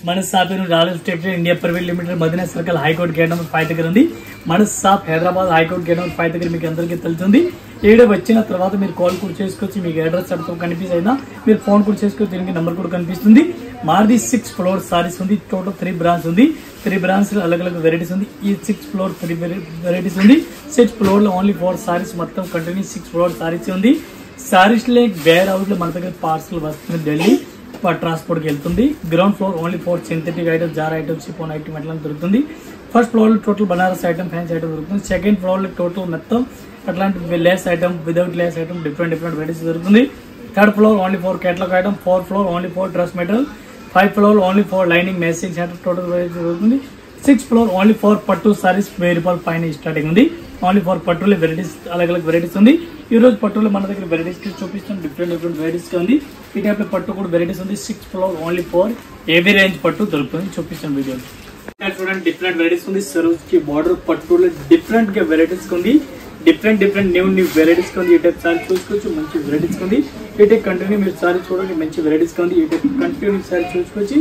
మన shop royal estate India private limited Madina circle high court gate number 5 దగ్గర ఉంది. మన shop Hyderabad high court gate number 5 దగ్గర మీకు అందరికీ తెలుస్తుంది. ఏడ వచ్చిన తర్వాత మీరు కాల్ కూడా చేసుకోవచ్చు. మీకు అడ్రస్ అడుగుతూ కనిపిస్తైనా మీరు ఫోన్ కూడా చేసుకోవచ్చు. దీనికి నెంబర్ కూడా కనిపిస్తుంది. మాది 6 ఫ్లోర్ సారీస్ ఉంది. టోటల్ 3 బ్రాంచ్ ఉంది. 3 బ్రాంచ్ లో अलग अलग వెరైటీస్ ఉంది. ఈ 6 ఫ్లోర్ 3 వెరైటీస్ ఉంది. 6 ఫ్లోర్ లో ఓన్లీ 4 సారీస్ మొత్తం కంటిన్యూ 6 ఫ్లోర్ సారీస్ ఉంది. సారీస్ లో వేర్ అవుట్ లో మన దగ్గర పార్సల్ వస్తుంది. ఢిల్లీ ట్రాన్స్పోర్ట్ కి వెళ్తుంది. Ground floor only 4 synthetic items, జార్ ఐటమ్స్, షిఫాన్ ఐటమ్ అట్లా దొరుకుతుంది. ఫస్ట్ ఫ్లోర్ లో total Banaras item, fancy item దొరుకుతుంది. సెకండ్ ఫ్లోర్ లో టోటల్ మొత్తం అట్లాంటి lace item, without lace item, different varieties దొరుకుతుంది. Third floor only 4 catalogue item. 4th floor only 4 dress material. 5th floor only 4 lining matching item, total varieties దొరుకుతుంది. 6th floor only 4 పట్టు సారీస్ 1000 రూపాయల పైన starting ఉంది. Only 4 పట్టులో varieties अलग अलग varieties ఉంది. ఈ రోజు పట్టులో మన దగ్గర వెరైటీస్ చూపిస్తాం. డిఫరెంట్ వెరైటీస్ ఉంది. ఈ టైప్ లో పట్టు కూడా వెరైటీస్ ఉంది. 6th ఫ్లోర్ ఓన్లీ 4 ఏవీ రేంజ్ పట్టు దొరుకుతుంది. చూపిస్తాం వీడియో చూడండి. డిఫరెంట్ వెరైటీస్ ఉంది. సరోజ్ కి బార్డర్ పట్టులో డిఫరెంట్ గా వెరైటీస్ ఉంది. డిఫరెంట్ న్యూ వెరైటీస్ ఉంది. ఈ టైప్ సారీ చూసుకోవచ్చు. మంచి వెరైటీస్ ఉంది. ఈ టైప్ కంటిన్యూ మీరు సారీ చూడండి. మంచి వెరైటీస్ ఉంది. ఈ టైప్ కంటిన్యూ సారీ చూసుకోవచ్చు.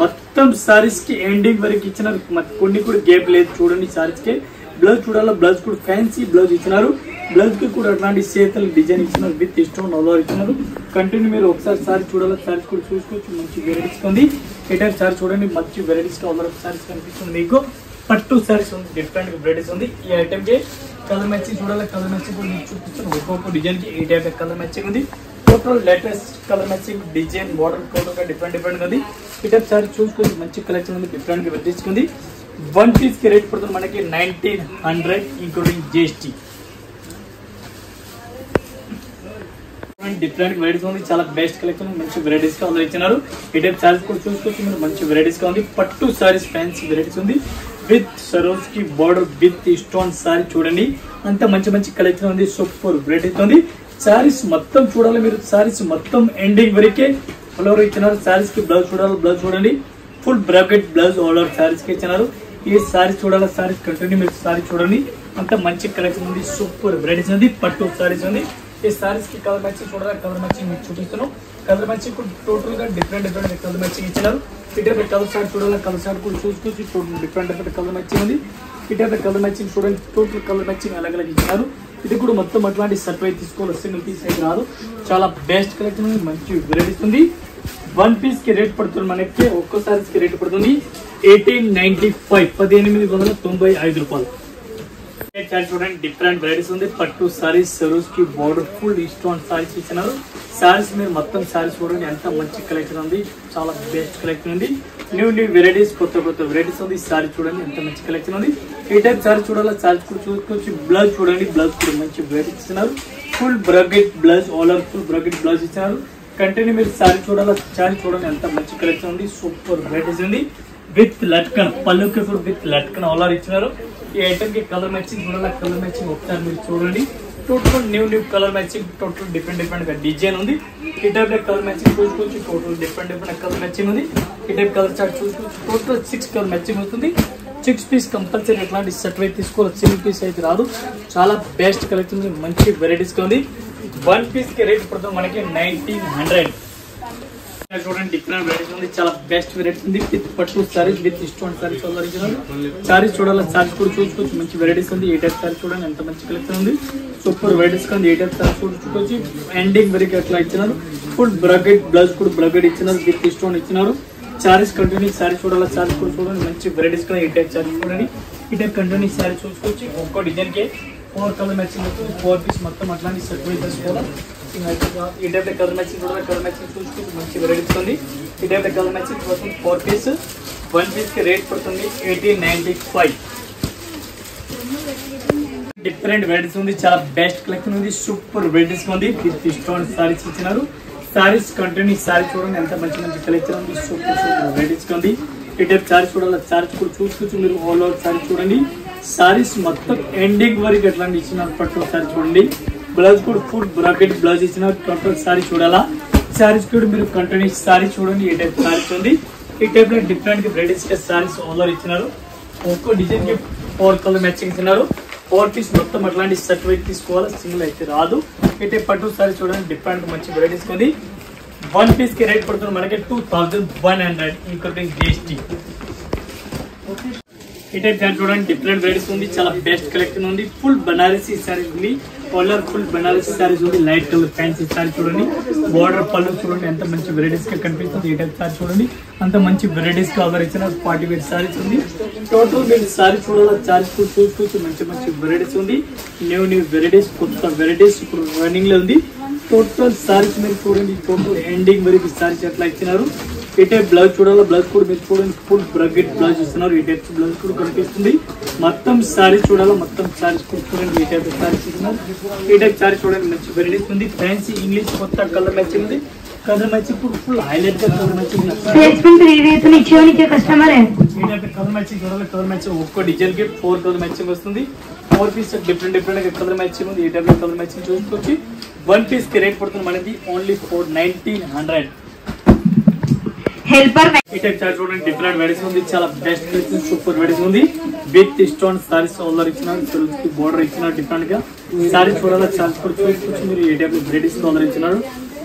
మొత్తం సారీస్ కి ఎండింగ్ వరకు ఇచ్చినారు. కొన్ని కూడా గ్యాప్ లేదు. చూడండి సారీస్ కి బ్లౌజ్ చూడాలా. బ్లౌజ్ కూడా ఫ్యాన్సీ బ్లౌజ్ ఇచ్చినారు. బ్లౌజ్ కి కూడా అట్లాంటి చేతలు డిజైన్ ఇచ్చినారు. విత్ స్టోన్ ఆల్ ఓవర్ ఇచ్చినారు. కంటిన్యూ మీరు ఒకసారి సారీ చూడాలా. సారీస్ కూడా చూసుకోవచ్చు. మంచి వెరైటీస్ ఉంది. ఈ టైప్ సారీ చూడండి. మంచి వెరైటీస్ ఆల్ ఓవర్ సారీస్ కనిపిస్తుంది. మీకు పట్టు సారీస్ ఉంది. డిఫరెంట్ వెరైటీస్ ఉంది. ఈ ఐటమ్ కి కలర్ మ్యాచింగ్ చూడాలి. కలర్ మ్యాచింగ్ కూడా మీకు చూపిస్తాను. ఒక్కొక్క డిజైన్ కి ఈ టైప్ కలర్ మ్యాచింగ్ ఉంది. Total latest colour matching design model total గా డిఫరెంట్ ఉంది. ఈ టైప్ సారీ చూసుకోవచ్చు. మంచి కలెక్షన్ ఉంది. డిఫరెంట్ గా వెరైటీస్ ఉంది. 1 పీస్ కి రేట్ పడుతుంది మనకి 1900 ఇంక్లూడింగ్ GST. డిఫరెంట్ వెరైటీస్ ఉంది. చాలా బెస్ట్ కలెక్షన్. మంచి వెరైటీస్ గా ఇచ్చినారు. ఈ టైప్ సారీస్ కూడా చూసుకోవచ్చు. మీరు మంచి వెరైటీస్ గా ఉంది. పట్టు సారీస్ ఫ్యాన్సీ వెరైటీస్ ఉంది. విత్ సరోజ్ కి బార్డర్ విత్ స్టోన్ సారీ చూడండి. అంత మంచి కలెక్షన్ ఉంది. సూపర్ వెరైటీస్ ఉంది. సారీస్ మొత్తం చూడాలి. మీరు సారీస్ మొత్తం ఎండింగ్ వరకే ఫ్లోర్ ఇచ్చినారు. సారీస్ కి బ్లౌజ్ చూడాలి. బ్లౌజ్ చూడండి. Full bracket blouse all over saris కి ఇచ్చినారు. ఈ సారీస్ చూడాలి. సారీస్ కంటిన్యూ మీరు సారీ చూడండి. అంత మంచి కలెక్షన్ ఉంది. సూపర్ వెరైటీస్ ఉంది. పట్టు సారీస్ ఉంది. ఈ సారీస్ కి కలర్ మ్యాచింగ్ చూడాలి. కలర్ మ్యాచింగ్ మీకు చూపిస్తున్నాం. కలర్ మ్యాచింగ్ టోటల్ గా డిఫరెంట్ కలర్ మ్యాచింగ్ ఇచ్చినారు. ఈ టైప్ కలర్ షార్ట్ చూడాలి. కలర్ షార్ట్ కూడా చూసుకోవచ్చు. టోటల్ డిఫరెంట్ కలర్ మ్యాచింగ్ ఉంది. ఈ టైప్ కలర్ మ్యాచింగ్ చూడండి. టోటల్ కలర్ మ్యాచింగ్ अलग अलग ఇచ్చినారు. ఇది కూడా మొత్తం అట్లాంటి సర్ట్ అయితే తీసుకోవాలి. సింగిల్ పీస్ అయితే రాదు. చాలా బెస్ట్ కలెక్షన్ ఉంది. మంచి వెరైటీస్ ఉంది. 1 పీస్ కి రేట్ పడుతుంది మనకి. ఒక్కో సారీస్ కి రేట్ పడుతుంది 1895 1895 రూపాయలు. చూడండి. డిఫరెంట్ వెరైటీస్ ఉంది. పట్టు సారీస్ సరోజ్ కి బార్డర్ ఫుల్ స్టోన్ సారీస్ ఇచ్చినారు. సారీస్ మీరు మొత్తం సారీస్ చూడండి. ఎంత మంచి కలెక్షన్ ఉంది. చాలా బెస్ట్ కలెక్షన్ ఉంది. న్యూ వెరైటీస్ కొత్త వెరైటీస్ ఉంది. సారీ చూడండి. ఎంత మంచి కలెక్షన్ ఉంది. ఈ టైప్ సారీ చూడాలి. సారీస్ కూడా చూసుకోవచ్చు. బ్లౌజ్ చూడండి. బ్లౌజ్ కూడా మంచి వెరైటీస్ ఇచ్చినారు. Full bracket blouse all over full bracket blouse ఇచ్చినారు. కంటిన్యూ మీరు సారీ చూడాలి. సారీ చూడండి. ఎంత మంచి కలెక్షన్ ఉంది. సూపర్ వెరైటీస్ ఉంది. విత్ లట్కన్ పళ్ళుకి కూడా విత్ లట్కన్ ఆల్ ఓవర్ ఇచ్చినారు. ఈ ఐటమ్ కి కలర్ మ్యాచింగ్ చూడాలి. కలర్ మ్యాచింగ్ ఒకసారి మీరు చూడండి. Total new colour matching. Total different గా డిజైన్ ఉంది. ఈ టైప్ కలర్ మ్యాచింగ్ చూసుకోవచ్చు. టోటల్ డిఫరెంట్ కలర్ మ్యాచింగ్ ఉంది. ఈ టైప్ కలర్ చార్ట్ చూసుకోవచ్చు. టోటల్ 6 కలర్ మ్యాచింగ్ అవుతుంది. 6 పీస్ కంపల్సరీ ఎట్లాంటి సెట్ అయితే తీసుకోవాలి. సింగిల్ పీస్ అయితే రాదు. చాలా బెస్ట్ కలెక్షన్ ఉంది. మంచి వెరైటీస్ ఉంది. 1 పీస్ కి రేట్ పడుతుంది మనకి 1900. చూడండి. డిఫరెంట్ వెరైటీస్ ఉంది. చాలా బెస్ట్ వెరైటీస్ ఉంది. విత్ పట్టు సారీస్ విత్ స్టోన్ సారీస్ సారీస్ చూడాలి. సారీస్ కూడా చూసుకోవచ్చు. మంచి వెరైటీస్ ఉంది. ఏ టైప్ సారీ చూడండి. ఎంత మంచి కలెక్షన్ ఉంది. సూపర్ వెరైటీస్ ఉంది. ఏ టైప్ సారీ చూసుకోవచ్చు. ఎండింగ్ వరకు అట్లా ఇచ్చినారు. ఫుల్ బ్రాకెట్ బ్లౌజ్ కూడా బ్రాకెట్ ఇచ్చినారు. విత్ స్టోన్ ఇచ్చినారు. సారీస్ కంటిన్యూ సారీ చూడాలి. సారీస్ కూడా చూడండి. మంచి వెరైటీస్ ఈ టైప్ సారీ చూడండి. ఈ టైప్ కంటిన్యూ సారీ చూసుకోవచ్చు. ఒక్కో డిజైన్ కి 4 కలర్ మ్యాచింగ్ అవుతుంది. 4 పీస్ మొత్తం అట్లాంటి సెట్ తీసుకోవాలి. ఈ టైప్ కలర్ మ్యాచింగ్ చూడాలి. కలర్ మ్యాచింగ్ చూసుకుంటే మంచి వెరైటీస్ ఉంది. ఈ టైప్ కలర్ మ్యాచింగ్ పడుతుంది 4 పీస్. 1 పీస్ కి రేట్ పడుతుంది 1895. డిఫరెంట్ వెరైటీస్ ఉంది. చాలా బెస్ట్ కలెక్షన్ ఉంది. సూపర్ వెరైటీస్ ఉంది. విత్ స్టోన్ సారీస్ ఇచ్చినారు. సారీస్ కంటిన్యూ సారీ చూడండి. ఎంత మంచి కలెక్షన్ ఉంది. సూపర్ వెరైటీస్ ఉంది. ఈ టైప్ సారీ చూడాలి. సారీస్ కూడా చూసుకోవచ్చు. మీరు ఆల్ ఓవర్ సారీ చూడండి. సారీస్ మొత్తం ఎండింగ్ వరకు ఎట్లా ఇచ్చినారు. పట్టు సారీ చూడండి. బ్లౌజ్ కూడా ఫుల్ బ్రాకెట్ బ్లౌజ్ ఇచ్చిన టోటల్ సారీ చూడాలా. సారీస్ కూడా మీరు కంటిన్యూ సారీ చూడండి. ఈ టైప్ సారీస్ ఉంది. ఈ టైప్ లో డిఫరెంట్ వెరైటీస్ గా సారీస్ ఆల్ ఓవర్ ఇచ్చినారు. ఒక్కో డిజైన్ కి 4 కలర్ మ్యాచింగ్ ఇచ్చినారు. 4 పీస్ మొత్తం అట్లాంటి సెట్ అయితే తీసుకోవాలి. సింగిల్ అయితే రాదు. ఈ టైప్ పట్టు సారీ చూడండి. డిఫరెంట్ మంచి వెరైటీస్ ఉంది. వన్ పీస్ కి రేట్ పడుతుంది మనకి 2100 ఇంక్లూడింగ్ GST. ఈ టైప్ శారీ చూడండి, డిఫరెంట్ వెరైటీస్ ఉంది, చాలా బెస్ట్ కలెక్షన్ ఉంది. ఫుల్ బనారసీ శారీస్ ఉంది, కలర్ ఫుల్ బనారసీ శారీస్ ఉంది. లైట్ కలర్ ఫ్యాన్సీ శారీ చూడండి, బార్డర్ పళ్ళు చూడండి ఎంత మంచి వెరైటీస్ గా కనిపిస్తుంది. ఈ టైప్ శారీ చూడండి, అంత మంచి వెరైటీస్ గా ఆర్డర్ ఇచ్చిన 40 వేర్ శారీస్ ఉంది. టోటల్ మీరు శారీ చూడాలి, శారీస్ చూసుకోవచ్చు, మంచి మంచి వెరైటీస్ ఉంది. న్యూ వెరైటీస్, కొత్త వెరైటీస్ ఇప్పుడు రన్నింగ్ లో ఉంది. టోటల్ శారీస్ మీరు చూడండి, టోటల్ ఎండింగ్ వరకు శారీస్ ఎట్లా ఇచ్చినారు. ఈ టైప్ బ్లౌజ్ చూడాలి, బ్లౌజ్ కూడా మీరు చూడండి, ఫుల్ బ్రకెట్ బ్లౌజ్ ఇస్తున్నారు. ఈ టైప్ బ్లౌజ్ కూడా కనిపిస్తుంది. మొత్తం శారీస్ చూడాలి, మొత్తం శారీస్ కూడా చూడండి, ఈ టైప్ శారీస్ ఇస్తున్నారు. ఈ టైప్ శారీ చూడండి, మంచి వెరైటీస్ ఉంది. ఫ్యాన్సీ ఇంగ్లీష్ కొత్త కలర్ మ్యాచింగ్ ఉంది. కలర్ మ్యాచింగ్ ఇప్పుడు ఫుల్ హైలైట్ గా colour matching customer colour matching చూడాలి. కలర్ మ్యాచింగ్ ఒక్క డిజైన్ కి 4 కలర్ మ్యాచింగ్ వస్తుంది. 4 piece different different colour matching ఉంది. ఈ టైప్ కలర్ మ్యాచింగ్ చూసుకోవచ్చు. 1 పీస్ కి రేట్ పడుతుంది మనది ఓన్లీ 1900. ఈ టైప్ చార్ట్ చూడండి, డిఫరెంట్ వెరైటీస్ ఉంది, చాలా బెస్ట్ కలెక్షన్, సూపర్ వెరైటీస్ ఉంది. విత్ స్టోన్ సారీస్ ఆల్రెడీ ఇచ్చినారు, బోర్డర్ ఇచ్చినారు. డిఫరెంట్ గా సారీస్ చూడాలి, చార్జ్ కూడా చూసుకోవచ్చు మీరు. ఈ టైప్ వెరైటీస్ ఆల్రెడీ ఇచ్చినారు,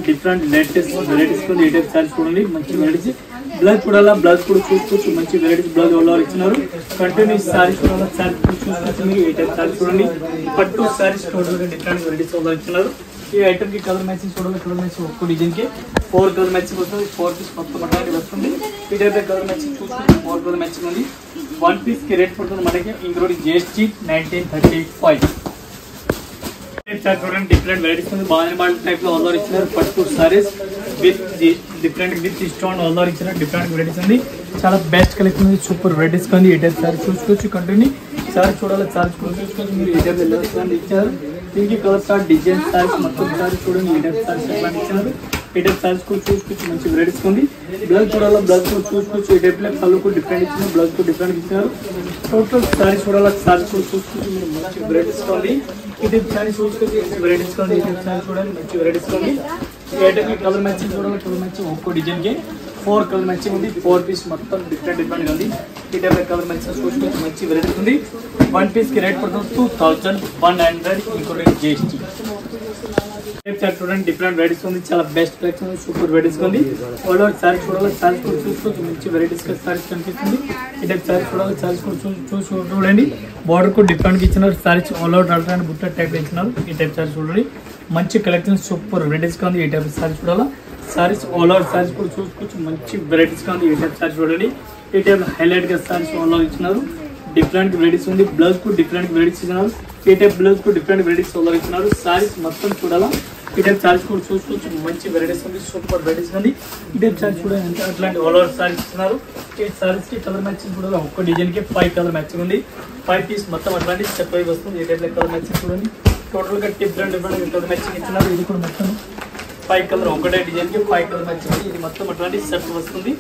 డిఫరెంట్ లేటెస్ట్ వెరైటీస్ ఉంది. ఈ టైప్ సారీస్ చూడండి, మంచి వెరైటీస్. బ్లౌజ్ చూడాలా, బ్లౌజ్ కూడా చూసుకోవచ్చు, మంచి వెరైటీస్ బ్లౌజ్ ఆల్రెడీ ఇచ్చినారు. కంటిన్యూ సారీస్ చూడాలా, సారీస్ కూడా చూసుకోవచ్చు మీరు. ఈ టైప్ సారీస్ చూడండి, పట్టు సారీస్ టోటల్ గా డిఫరెంట్ వెరైటీస్ ఆల్రెడీ ఇచ్చినారు. ఈ ఐటమ్ కి కలర్ మ్యాచింగ్ చూడాలి, కలర్ మ్యాచింగ్ ఒక్క డిజైన్ కి 4 కలర్ మ్యాచింగ్ వస్తుంది. 4 పీస్ మొత్తం అట్లాంటి వస్తుంది. ఈ టైప్ కలర్ మ్యాచింగ్ చూసుకుంటే 4 కలర్ మ్యాచింగ్ ఉంది. 1 పీస్ కి రేట్ పడుతుంది మనకి ఇంక్లూడింగ్ GST 1935. చూడండి, డిఫరెంట్ వెరైటీస్ ఉంది. బాగా టైప్ లో ఆల్రెడీ ఇచ్చినారు. పట్టు saris with different with stone already ఇచ్చిన డిఫరెంట్ వెరైటీస్ ఉంది. చాలా బెస్ట్ కలెక్షన్ ఉంది, సూపర్ వెరైటీస్ ఉంది. ఈ టైప్ సారీ చూసుకోవచ్చు. కంటిన్యూ సారీ చూడాలి, సారీ కూడా చూసుకోవచ్చు మీరు. ఈ టైప్ ఇచ్చారు. దీనికి కలర్ సార్ డిజైన్ సారీస్ మొత్తం సారీ చూడండి, ఈ టైప్ సారీస్ ఎట్లా ఇచ్చినారు. ఈ టైప్ సారీస్ కూడా చూసుకోవచ్చు, మంచి వెరైటీస్ ఉంది. బ్లౌజ్ చూడాలా, బ్లౌజ్ కూడా చూసుకోవచ్చు. ఈ టైప్ లో కలర్ కూడా డిఫరెంట్ ఇచ్చినారు, బ్లౌజ్ కూడా డిఫరెంట్ ఇచ్చినారు. టోటల్ సారీ చూడాలా, సారీ కూడా చూసుకోవచ్చు మీరు, మంచి వెరైటీస్ ఉంది. ఈ టైప్ సారీ చూసుకోవచ్చు, మంచి వెరైటీస్ ఉంది. ఈ టైప్ సారీ చూడండి, మంచి వెరైటీస్ ఉంది. ఈ ఐటమ్ కలర్ మ్యాచింగ్ చూడాలి, కలర్ మ్యాచింగ్ ఒక్కో డిజైన్ కి 4 కలర్ మ్యాచింగ్ ఉంది. 4 పీస్ మొత్తం డిఫరెంట్ డిఫరెంట్ ఉంది. ఈ టైప్ కలర్ మ్యాచింగ్ చూసుకోవచ్చు, మంచి వెరైటీస్ ఉంది. 1 పీస్ కి రేట్ పడుతుంది 2100 ఇంక్లూడింగ్ GST. చూడండి, డిఫరెంట్ వెరైటీస్ ఉంది, చాలా బెస్ట్ కలెక్షన్, సూపర్ వెరైటీస్ ఉంది. ఆల్ ఓవర్ సారీ చూడాలి, సారీస్ కూడా చూసుకోవచ్చు, మంచి వెరైటీస్ సారీస్ కనిపిస్తుంది. ఈ టైప్ సారీ చూడాలి, సారీస్ కూడా చూడండి. బార్డర్ కూడా డిఫరెంట్ ఇచ్చినారు. సారీస్ ఆల్ ఓవర్ అల్ట్రా బుట్ట టైప్ ఇచ్చినారు. ఈ టైప్ సారీ చూడండి, మంచి కలెక్షన్, సూపర్ వెరైటీస్ ఉంది. ఈ టైప్ సారీ చూడాలా, సారీస్ ఆల్ ఓవర్ సారీస్ కూడా చూసుకోవచ్చు, మంచి వెరైటీస్ ఉంది. ఈ టైప్ సారీ చూడండి, ఈ టైప్ హైలైట్ గా సారీస్ ఆల్ ఓవర్ ఇచ్చినారు. డిఫరెంట్ వెరైటీస్ ఉంది. బ్లౌజ్ కూడా డిఫరెంట్ వెరైటీస్ ఇచ్చినారు. ఈ టైప్ బ్లౌజ్ కూడా డిఫరెంట్ వెరైటీస్ ఆల్ ఓవర్ ఇచ్చినారు. సారీస్ మొత్తం చూడాలా, ఈ టైప్ సారీస్ కూడా చూసుకోవచ్చు, మంచి వెరైటీస్ ఉంది, సూపర్ వెరైటీస్ ఉంది. ఈ టైప్ సారీస్ కూడా అట్లాంటి ఆల్ ఓవర్ సారీస్ ఇస్తున్నారు. ఈ సారీస్ కి కలర్ మ్యాచింగ్ కూడా ఒక్క డిజైన్ కి 5 కలర్ మ్యాచింగ్ ఉంది. 5 పీస్ మొత్తం అట్లాంటి సెట్ వైజ్ వస్తుంది. ఈ టైప్ కలర్ మ్యాచింగ్ చూడండి, టోటల్ గా డిఫరెంట్ డిఫరెంట్ కలర్ మ్యాచింగ్ ఇస్తున్నారు. ఇది కూడా మొత్తం 5 కలర్ ఒకటే డిజైన్ కి 5 కలర్ మ్యాచింగ్ ఉంది. ఇది మొత్తం అట్లాంటి సెట్ వస్తుంది.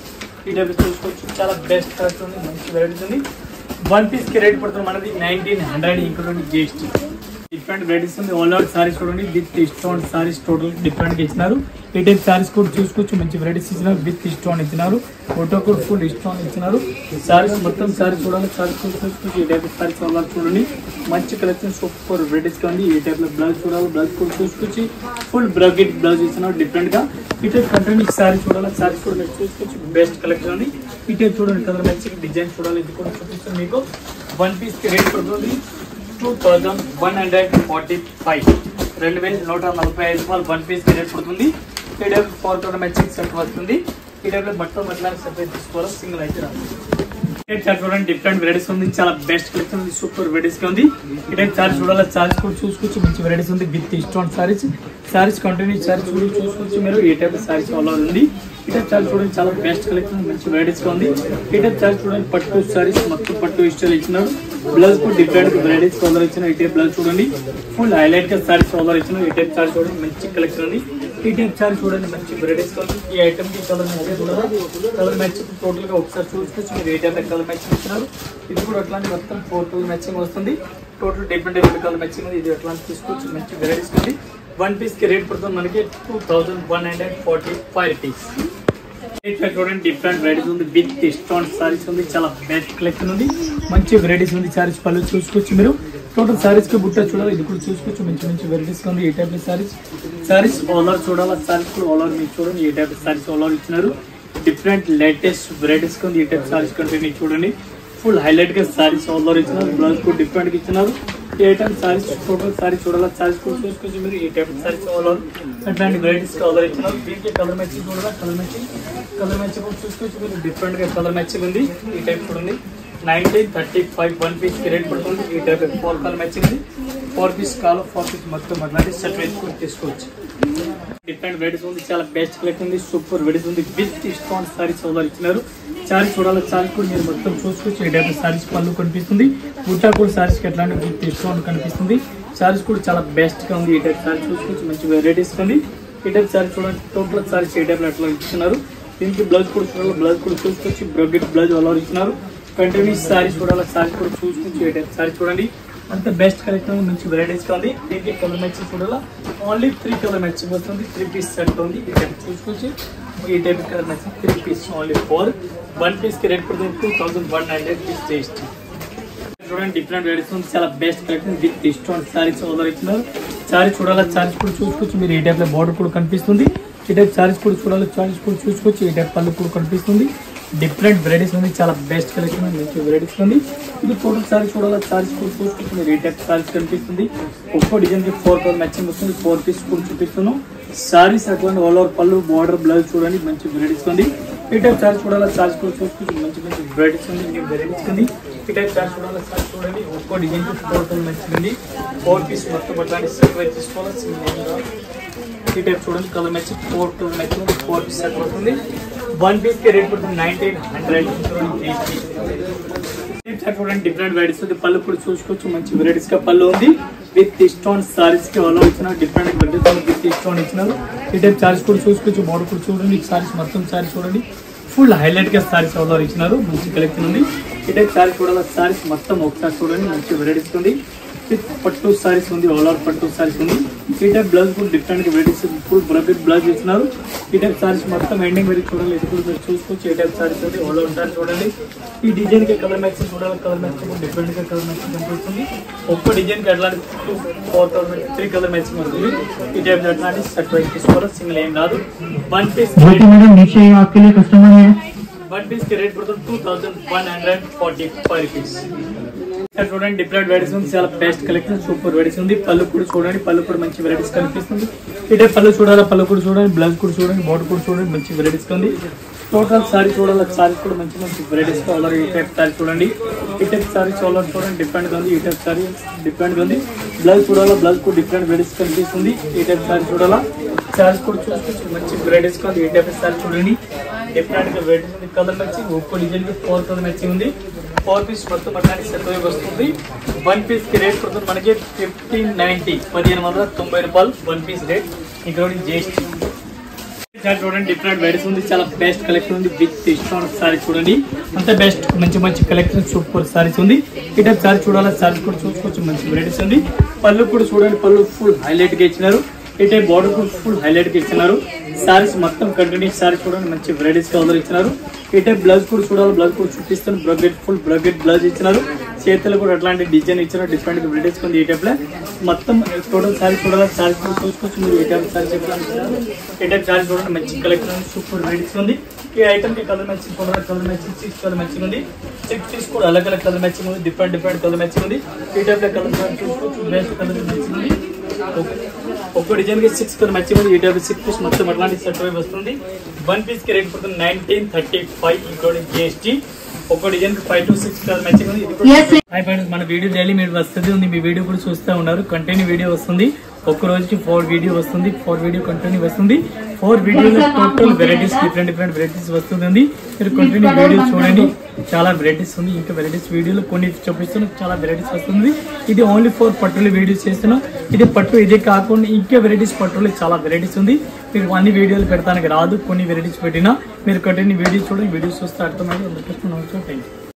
ఈ టైప్ చూసుకోవచ్చు, చాలా బెస్ట్ కలర్ ఉంది, మంచి వెరైటీస్ ఉంది. 1 పీస్ కి రేట్ పడుతుంది మనది 1900 ఇంక్లూడింగ్ GST. డిఫరెంట్ వెరైటీస్ ఉంది. ఆల్ ఓవర్ సారీస్ చూడండి, with stone saris total different గా ఇచ్చినారు. ఈ టైప్ సారీస్ కూడా చూసుకోవచ్చు, మంచి వెరైటీస్ ఇచ్చినారు. విత్ స్టోన్ ఇచ్చినారు, ఫోటో కూడా ఫుల్ స్టోన్ ఇచ్చినారు. సారీస్ మొత్తం సారీస్ చూడాలి, సారీస్ చూసుకోవచ్చు. ఈ టైప్ సారీస్ ఆల్ ఓవర్ చూడండి, మంచి కలెక్షన్, సూపర్ వెరైటీస్ ఉంది. ఈ టైప్ లో బ్లౌజ్ చూడాలి, బ్లౌజ్ కూడా చూసుకోవచ్చు, ఫుల్ బ్రకెట్ బ్లౌజ్ ఇచ్చినారు డిఫరెంట్ గా. ఈ టైప్ కంటిన్యూ సారీ చూడాలి, సారీస్ కూడా మీరు చూసుకోవచ్చు, బెస్ట్ కలెక్షన్ ఉంది. ఈ టైప్ చూడండి, కలర్ మ్యాచింగ్ డిజైన్ చూడాలి, ఇది కూడా చూపిస్తాను మీకు. 1 పీస్ కి రేట్ పడుతుంది 2145. 2145 1 పీస్ కి రేట్ పడుతుంది. ఈ టైప్ 4 కలర్ మ్యాచింగ్ సెట్ వస్తుంది. ఈ టైప్ లో బట్టలు అట్లా సెపరేట్ తీసుకోవాలి, సింగిల్ అయితే రాదు. చూడండి, డిఫరెంట్ వెరైటీస్ ఉంది, చాలా బెస్ట్ కలెక్షన్ ఉంది, సూపర్ వెరైటీస్ ఉంది. ఈ టైప్ చార్జ్ చూడాలి, చార్జ్ కూడా చూసుకోవచ్చు, మంచి వెరైటీస్ ఉంది. With stone saris, saris continue saris చూసుకోవచ్చు మీరు. ఈ టైప్ సారీస్ ఆల్ ఓవర్ ఉంది. ఈ టైప్ చార్జ్ చూడండి, చాలా బెస్ట్ కలెక్షన్, మంచి వెరైటీస్ ఉంది. ఈ టైప్ చార్జ్ చూడండి, పట్టు సారీస్ మొత్తం పట్టు ఇష్టాలు ఇచ్చినారు. బ్లౌజ్ కూడా డిఫరెంట్ వెరైటీస్ కలర్ ఇచ్చిన. ఈ టైప్ బ్లౌజ్ చూడండి, ఫుల్ హైలైట్ గా సారీస్ కలర్ ఇచ్చిన. ఈ టైప్ చార్జ్ చూడండి, మంచి కలెక్షన్ ఉంది. ఈ టైప్ చార్జ్ చూడండి, మంచి వెరైటీస్ ఉంది. ఈ ఐటమ్ కి కలర్ మ్యాచింగ్ చూడాలి, కలర్ మ్యాచింగ్ టోటల్ గా ఒకసారి చూసుకోవచ్చు మీరు. ఈ టైప్ కలర్ మ్యాచింగ్ ఇచ్చినారు. ఇది కూడా అట్లాంటి మొత్తం 4 కలర్ మ్యాచింగ్ వస్తుంది. టోటల్ డిఫరెంట్ కలర్ మ్యాచింగ్ ఉంది. ఇది అట్లాంటి తీసుకోవచ్చు, మంచి వెరైటీస్ ఉంది. 1 పీస్ కి రేట్ పడుతుంది మనకి 2145 రూపీస్. చూడండి, డిఫరెంట్ వెరైటీస్ ఉంది. విత్ స్టోన్ సారీస్ ఉంది, చాలా బెస్ట్ కలెక్షన్ ఉంది, మంచి వెరైటీస్ ఉంది. సారీస్ పళ్ళు చూసుకోవచ్చు మీరు. టోటల్ సారీస్ కి బుట్ట చూడాలి, ఇది కూడా చూసుకోవచ్చు. మంచి మంచి వెరైటీస్ ఉంది. ఈ టైప్ సారీస్ ఆల్ ఓవర్ చూడాలి. సారీస్ కూడా ఆల్ ఓవర్ మీకు చూడండి. ఈ టైప్ సారీస్ ఆల్ ఓవర్ ఇచ్చినారు. డిఫరెంట్ లేటెస్ట్ వెరైటీస్ ఉంది. ఈ టైప్ సారీస్ కంటే చూడండి ఫుల్ హైలైట్ గా సారీస్ ఆల్ ఓవర్ ఇచ్చినారు. బ్లౌజ్ కూడా డిఫరెంట్ గా ఇచ్చినారు. ఈ ఐటమ్ సారీస్ టోటల్ సారీ చూడాలి. సారీస్ కూడా చూసుకోవచ్చు మీరు. ఈ టైప్ సారీస్ ఆల్ ఓవర్ అట్లాంటి వెరైటీస్ ఆల్ ఓవర్ ఇచ్చినారు. దీనికి కలర్ మ్యాచింగ్ చూడాలి. కలర్ మ్యాచింగ్ కూడా చూసుకోవచ్చు మీరు. డిఫరెంట్ గా కలర్ మ్యాచింగ్ ఉంది. ఈ టైప్ చూడండి 1935 1 పీస్ కి రేట్ పడుతుంది. ఈ టైప్ 4 కలర్ మ్యాచింగ్ ఉంది. 4 పీస్ కాల్ 4 పీస్ మొత్తం అట్లాంటి సెట్ వేసుకొని తీసుకోవచ్చు. డిఫరెంట్ వెరైటీస్ ఉంది. చాలా బెస్ట్ కలెక్షన్ ఉంది. సూపర్ వెరైటీస్ ఉంది. With stone saris all over ఇచ్చినారు. సారీ చూడాలి. సారీ కూడా మీరు మొత్తం చూసుకోవచ్చు. ఈ టైప్ సారీస్ పళ్ళు కనిపిస్తుంది. బుట్టా కూడా సారీస్ కి ఎట్లాంటి విత్ స్టోన్ కనిపిస్తుంది. సారీస్ కూడా చాలా బెస్ట్ గా ఉంది. ఈ టైప్ సారీ చూసుకోవచ్చు. మంచి వెరైటీస్ ఉంది. ఈ టైప్ సారీ చూడండి. టోటల్ సారీస్ ఈ టైప్ అట్లా ఇచ్చినారు. దీనికి బ్లౌజ్ కూడా చూడాలి. బ్లౌజ్ కూడా చూసుకోవచ్చు. బ్రొకెట్ బ్లౌజ్ ఆల్ ఓవర్ ఇచ్చినారు. కంటిన్యూస్ సారీస్ చూడాలి. సారీస్ కూడా చూసుకోవచ్చు. ఈ టైప్ సారీ చూడండి. అంత బెస్ట్ కలెక్షన్ మంచి వెరైటీస్ గా ఉంది. దీనికి కలర్ మ్యాచింగ్ చూడాలా. ఓన్లీ 3 కలర్ మ్యాచింగ్ వస్తుంది. 3 పీస్ సెట్ ఉంది. ఈ టైప్ చూసుకోవచ్చు. ఈ type colour matching 3 piece only 4 1 piece కి రేట్ పడుతుంది 2100 పీస్ టేస్ట్. చూడండి డిఫరెంట్ వెరైటీస్ ఉంది. చాలా best collection with stone saris order ఇచ్చినారు. సారీ చూడాలా. సారీస్ కూడా చూసుకోవచ్చు మీరు. ఈ టైప్ లో బార్డర్ కూడా కనిపిస్తుంది. ఈ టైప్ సారీస్ కూడా చూడాలి. సారీస్ కూడా చూసుకోవచ్చు. ఈ టైప్ పళ్ళు కూడా కనిపిస్తుంది. డిఫరెంట్ వెరైటీస్ ఉంది. చాలా బెస్ట్ కలెక్షన్ మంచి వెరైటీస్ ఉంది. ఇది టోటల్ సారీ చూడాలి. సారీస్ కూడా చూసుకోవచ్చు మీరు. ఈ టైప్ సారీస్ కనిపిస్తుంది. ఒక్కో డిజైన్ కి 4 కలర్ మ్యాచింగ్ వస్తుంది. 4 పీస్ కూడా చూపిస్తున్నాం. సారీస్ అటువంటి ఆల్ ఓవర్ పళ్ళు బార్డర్ బ్లౌజ్ చూడండి మంచి వెరైటీస్ ఉంది. ఈ టైప్ సారీ చూడాలి. సారీస్ కూడా చూసుకోవచ్చు. మంచి మంచి వెరైటీస్ ఉంది. న్యూ వెరైటీస్ ఉంది. ఈ టైప్ సారీ చూడాలి. సారీ చూడండి. ఒక్కో డిజైన్ కి 4 కలర్ మ్యాచింగ్ ఉంది. 4 పీస్ మొత్తం అట్లాంటి సెట్ తీసుకోవాలి. ఈ టైప్ చూడండి. Colour matching 4 colour matching 4 piece set పడుతుంది. 1 పీస్ కి రేట్ పడుతుంది 1900. చూడండి డిఫరెంట్ వెరైటీస్ ఉంది. పళ్ళు కూడా చూసుకోవచ్చు. మంచి వెరైటీస్ గా పళ్ళు ఉంది. విత్ స్టోన్ సారీస్ కి ఆల్ ఇచ్చిన డిఫరెంట్ వెరైటీస్ విత్ స్టోన్ ఇచ్చినారు. ఈ టైప్ సారీస్ కూడా చూసుకోవచ్చు. బార్డర్ కూడా చూడండి. సారీస్ మొత్తం సారీ చూడండి. ఫుల్ హైలైట్ గా సారీస్ ఆల్ ఇచ్చినారు. మంచి కలెక్షన్ ఉంది. ఈ టైప్ సారీ చూడాలి. సారీస్ మొత్తం ఒకసారి చూడండి. మంచి వెరైటీస్ ఉంది. విత్ పట్టు సారీస్ ఉంది. ఆల్ ఓవర్ పట్టు సారీస్ ఉంది. ఈ టైప్ బ్లౌజ్ కూడా డిఫరెంట్ గా వెరైటీస్ ఫుల్ బ్రకెట్ బ్లౌజ్ ఇచ్చినారు. ఈ టైప్ సారీస్ మొత్తం ఎండింగ్ వరకు చూడాలి. ఇది కూడా మీరు చూసుకోవచ్చు. ఈ టైప్ సారీస్ ఉంది. ఆల్ ఓవర్ సారీ చూడండి. ఈ డిజైన్ కి కలర్ మ్యాచింగ్ చూడాలి. కలర్ మ్యాచింగ్ డిఫరెంట్ గా కలర్ మ్యాచింగ్ కనిపిస్తుంది. ఒక్క డిజైన్ కి అట్లాంటి 3 కలర్ మ్యాచింగ్ వస్తుంది. ఈ టైప్ అట్లాంటి సెట్ వైజ్ తీసుకోవాలి. సింగిల్ ఏం రాదు. 1 పీస్ కి రేట్ పడుతుంది 2145 రూపీస్. చూడండి డిఫరెంట్ వెరైటీస్ ఉంది. చాలా బెస్ట్ కలెక్షన్ సూపర్ వెరైటీస్ ఉంది. పళ్ళు కూడా చూడండి. పళ్ళు కూడా మంచి వెరైటీస్ కనిపిస్తుంది. ఈ టైప్ పళ్ళు చూడాలి. పళ్ళు కూడా చూడండి. బ్లౌజ్ కూడా చూడండి. బార్డర్ కూడా చూడండి. మంచి వెరైటీస్ ఉంది. టోటల్ సారీ చూడాలి. సారీ కూడా మంచి మంచి వెరైటీస్ ఆల్ ఈ టైప్ సారీ చూడండి. ఈ టైప్ సారీ చూడండి డిఫరెంట్ గా ఉంది. ఈ టైప్ సారీ డిఫరెంట్ గా ఉంది. బ్లౌజ్ చూడాలా. బ్లౌజ్ కూడా డిఫరెంట్ వెరైటీస్ కనిపిస్తుంది. ఈ టైప్ సారీ చూడాలా. సారీస్ కూడా చూసుకోవచ్చు. మంచి వెరైటీస్ ఉంది. ఈ టైప్ సారీ చూడండి. డిఫరెంట్ గా వెరైటీస్ ఉంది. కలర్ మ్యాచింగ్ ఒక్కో డిజైన్ కి 4 కలర్ మ్యాచింగ్ ఉంది. 4 పీస్ మొత్తం అట్లాంటి సెట్ వస్తుంది. 1 పీస్ కి రేట్ పడుతుంది మనకి 1590 1590 రూపాయలు 1 పీస్ రేట్ ఇంక్లూడింగ్ జిఎస్టీ. చూడండి డిఫరెంట్ వెరైటీస్ ఉంది. చాలా బెస్ట్ కలెక్షన్ ఉంది. విత్ స్టోన్ సారీ చూడండి. అంత బెస్ట్ మంచి మంచి కలెక్షన్ సూపర్ సారీస్ ఉంది. ఈ టైప్ సారీ చూడాలి. సారీస్ కూడా చూసుకోవచ్చు. మంచి వెరైటీస్ ఉంది. పళ్ళు కూడా చూడండి. పళ్ళు ఫుల్ హైలైట్ గా ఇచ్చినారు. ఈ టైప్ బార్డర్ కూడా ఫుల్ హైలైట్ గా ఇచ్చినారు. సారీస్ మొత్తం కంటిన్యూస్ సారీ చూడండి. మంచి వెరైటీస్ గా ఇచ్చినారు. ఈ టైప్ బ్లౌజ్ కూడా చూడాలి. బ్లౌజ్ కూడా చూపిస్తాను. బ్రొకెట్ ఫుల్ బ్రొకెట్ బ్లౌజ్ ఇచ్చినారు. చేతులు కూడా అట్లాంటి డిజైన్ ఇచ్చినారు. డిఫరెంట్ వెరైటీస్ ఉంది. ఈ టైప్ లో మొత్తం టోటల్ సారీ చూడాలి. సారీ కూడా చూసుకోవచ్చు మీరు. ఈ టైప్ సారీ చెప్పాలి. ఈ టైప్ సారీ చూడండి. మంచి కలెక్షన్ సూపర్ వెరైటీస్ ఉంది. ఈ ఐటమ్ కి కలర్ మ్యాచింగ్ కూడా కలర్ మ్యాచింగ్ 6 కలర్ మ్యాచింగ్ ఉంది. 6 పీస్ కూడా అలగ్ అలగ్ కలర్ మ్యాచింగ్ ఉంది. డిఫరెంట్ కలర్ మ్యాచింగ్ ఉంది. ఈ టైప్ లో కలర్ చూసుకోవచ్చు. బెస్ట్ కలర్ మ్యాచింగ్ ఉంది. ఒక్కో డిజైన్ కి 6 కలర్ మ్యాచింగ్ ఉంది. ఈ టైప్ 6 పీస్ మొత్తం అట్లాంటి సెట్ వస్తుంది. 1 పీస్ కి రేట్ పడుతుంది 1935 ఇంక్లూడింగ్ జిఎస్టీ. ఒక్కో డిజైన్ కి 5 to 6 కలర్ మ్యాచింగ్ ఉంది. హై ఫ్రెండ్స్, మన వీడియో డైలీ మీరు వస్తుంది ఉంది. మీ వీడియో కూడా చూస్తూ ఉన్నారు. కంటిన్యూ వీడియో వస్తుంది. ఒక్క రోజుకి 4 వీడియో వస్తుంది. 4 వీడియో కంటిన్యూ వస్తుంది. 4 వీడియోలో టోటల్ వెరైటీస్ డిఫరెంట్ వెరైటీస్ వస్తుంది. మీరు కంటిన్యూ వీడియో చూడండి. చాలా వెరైటీస్ ఉంది. ఇంకా వెరైటీస్ వీడియోలో కొన్ని చూపిస్తున్నాం. చాలా వెరైటీస్ వస్తుంది. ఇది ఓన్లీ 4 పట్టులు వీడియోస్ చేస్తున్నాం. ఇది పట్టు ఇదే కాకుండా ఇంకా వెరైటీస్ పట్టులు చాలా వెరైటీస్ ఉంది. మీరు అన్ని వీడియోలు పెడతానికి రాదు. కొన్ని వెరైటీస్ పెట్టినా మీరు కంటిన్యూ వీడియో చూడండి. వీడియోస్ వస్తే అర్థమైంది. అందుకోసం థ్యాంక్ యూ.